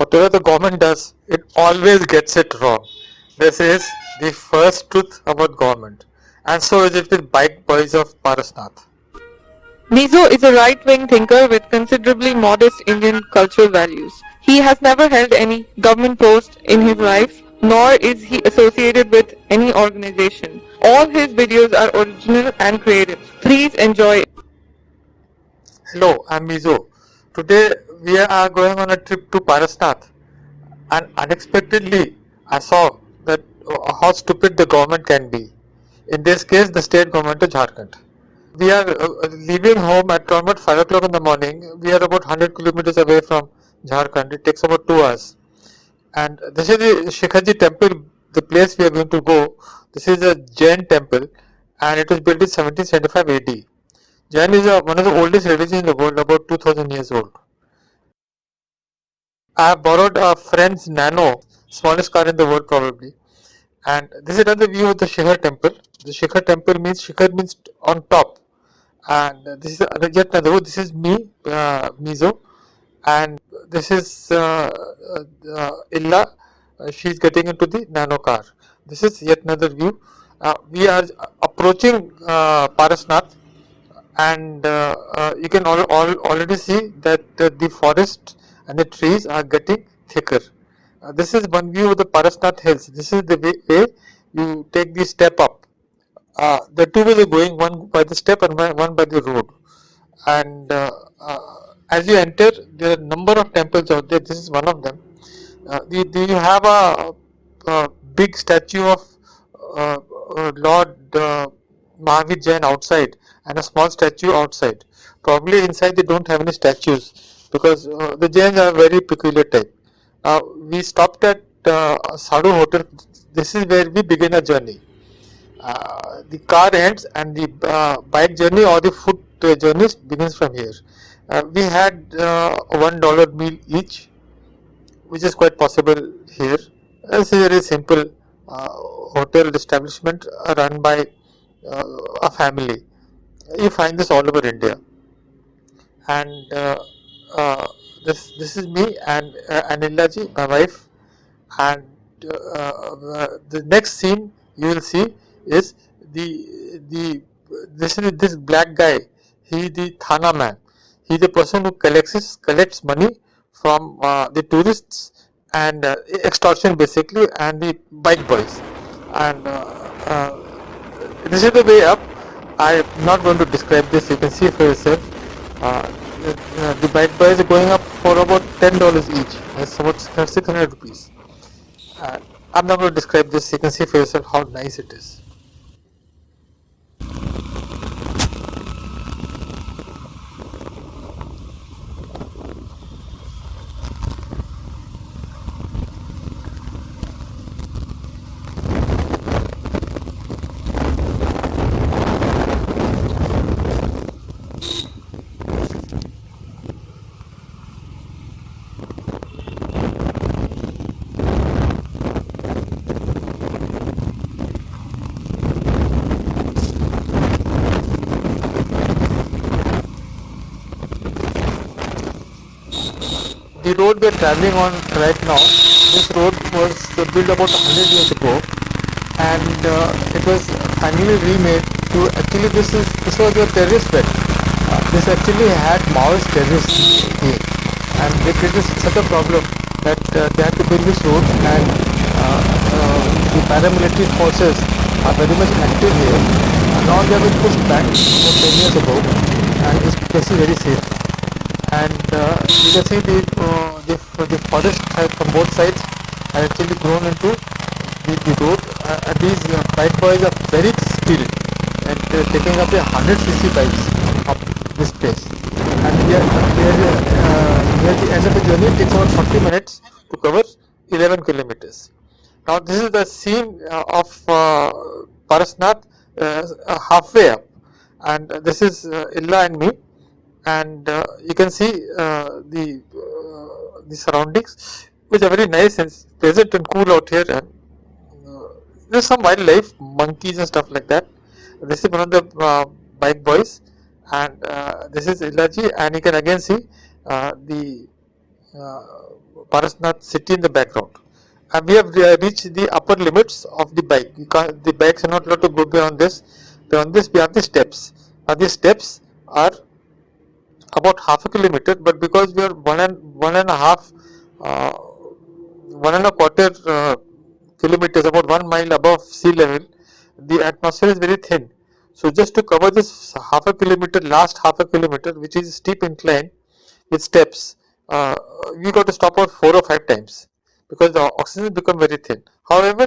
whatever the government does, it always gets it wrong. This is the first truth about government. And so is it with Bikeboys of Parasnath. Mizo is a right-wing thinker with considerably modest Indian cultural values. He has never held any government post in his life, nor is he associated with any organization. All his videos are original and creative. Please enjoy. Hello, I'm Mizo. Today we are going on a trip to Parasnath, and unexpectedly I saw that how stupid the government can be. In this case, the state government of Jharkhand. We are leaving home at around about 5 o'clock in the morning. We are about 100 kilometers away from Jharkhand. It takes about 2 hours. And this is the Shikhaji temple, the place we are going to go. This is a Jain temple, and it was built in 1775 AD. Jain is one of the oldest religions in the world, about 2000 years old. I have borrowed a friend's Nano, smallest car in the world probably. And this is another view of the Shikhar temple. The Shikhar temple means, Shikhar means on top. And this is yet another, this is me, Mizo. And this is Illa. She's getting into the Nano car. This is yet another view. We are approaching Parasnath, and you can already see that the forest and the trees are getting thicker. This is one view of the Parasnath hills. This is the way you take the step up. The two ways are going, one by the step and one by the road. And as you enter, there are a number of temples out there. This is one of them. You have a big statue of Lord Mahavir Jain outside and a small statue outside. Probably inside they don't have any statues because the Jains are a very peculiar type. We stopped at Sadhu Hotel. This is where we begin our journey. The car ends and the bike journey or the foot journey begins from here. We had $1 meal each, which is quite possible here. This is a very simple hotel establishment run by a family. You find this all over India. And this is me and Anilaji, my wife. And the next scene you will see is this black guy. He is the Thana man. He is the person who collects money from the tourists and extortion basically, and the bike boys. And this is the way up. I am not going to describe this. You can see for yourself. The bike boys are going up for about $10 each. That's about 600 rupees. I'm not going to describe this. You can see for yourself how nice it is. The road we are traveling on right now, this road was built about 100 years ago, and it was finally remade to actually this was a terrorist belt. This actually had Maoist terrorists here, and they created such a problem that they had to build this road, and the paramilitary forces are very much active here. Now they have been pushed back about 10 years ago, and this place is very safe. And you can see the forest from both sides has actually grown into the road. These bike boys are very skilled at taking up 100cc bikes up this place. And near the end of the journey, it takes about 40 minutes to cover 11 kilometers. Now this is the scene of Parasnath halfway up, and this is Illa and me. And you can see the surroundings, which are very nice and pleasant and cool out here. And there's some wildlife, monkeys and stuff like that. This is one of the bike boys, and this is Illaji, and you can again see the Parasnath city in the background. And we have reached the upper limits of the bike. The bikes are not allowed to go beyond this. Beyond this, we have the steps. Now, these steps are about half a kilometer, but because we are one and a half, 1.25 kilometers, about 1 mile above sea level, the atmosphere is very thin. So just to cover this half a kilometer, last half a kilometer, which is steep incline with steps, we got to stop out 4 or 5 times because the oxygen become very thin. However,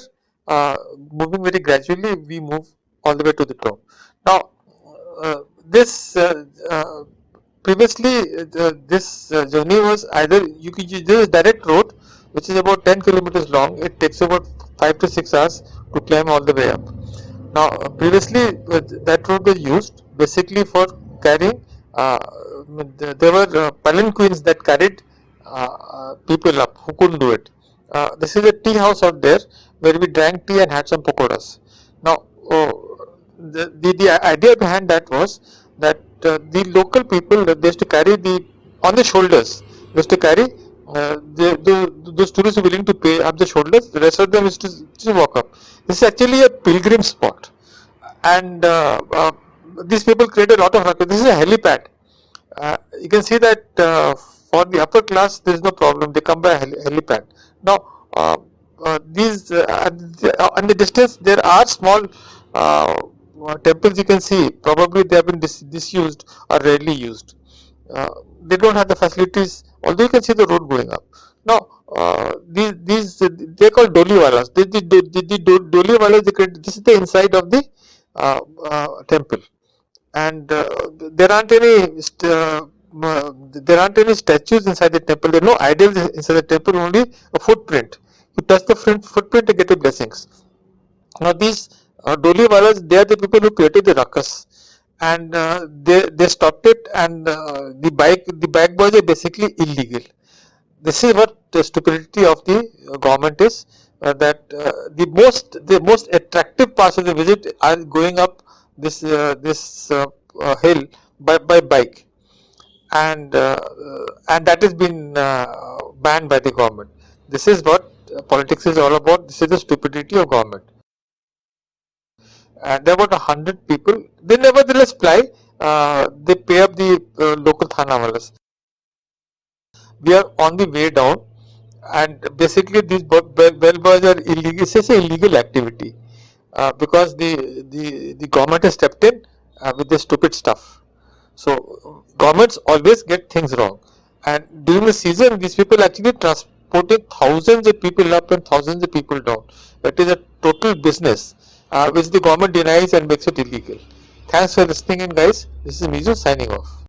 moving very gradually, we move all the way to the top. Now, this previously this journey was either you could use this direct road, which is about 10 kilometers long. It takes about 5 to 6 hours to climb all the way up. Now, previously that road was used basically for carrying. There were palanquins that carried people up who couldn't do it. This is a tea house out there where we drank tea and had some pakoras. Now, the idea behind that was that the local people, they used to carry the on the shoulders. They used to carry those tourists who willing to pay up the shoulders. The rest of them used to just walk up. This is actually a pilgrim spot, and these people create a lot of ruckus. This is a helipad. You can see that for the upper class there is no problem. They come by helipad. Now, these in the distance there are small temples you can see. Probably they have been disused or rarely used. They don't have the facilities, although you can see the road going up. Now, these they are called doliwalas. The doliwalas, this is the inside of the temple, and there aren't any statues inside the temple. There are no idols inside the temple. Only a footprint. You touch the footprint to get your blessings. Now, these doliwalas, they are the people who created the ruckus, and they stopped it. And the bike boys are basically illegal. This is what the stupidity of the government is. That the most attractive parts of the visit are going up this hill by bike, and that has been banned by the government. This is what politics is all about. This is the stupidity of government. And there are about 100 people. They nevertheless fly. They pay up the local thana walas. We are on the way down, and basically these bell boys are illegal. It's just an illegal activity because the government has stepped in with this stupid stuff. So governments always get things wrong, and during the season these people actually transporting thousands of people up and thousands of people down. That is a total business which the government denies and makes it illegal. Thanks for listening in, guys. This is Mizu signing off.